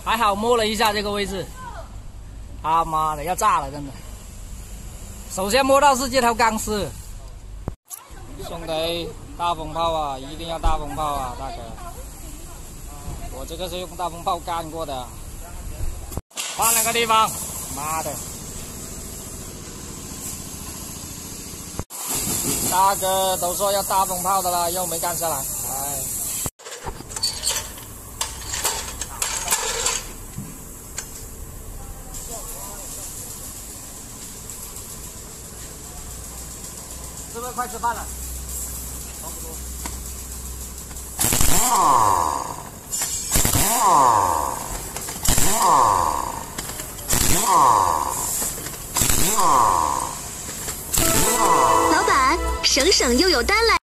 还好摸了一下这个位置，他妈的要炸了，真的。首先摸到是这条钢丝，兄弟，大风炮啊，一定要大风炮啊，大哥！我这个是用大风炮干过的，换了个地方，妈的！大哥都说要大风炮的了，又没干下来，哎。 是不是快吃饭了？差不多。老板，省省又有单来。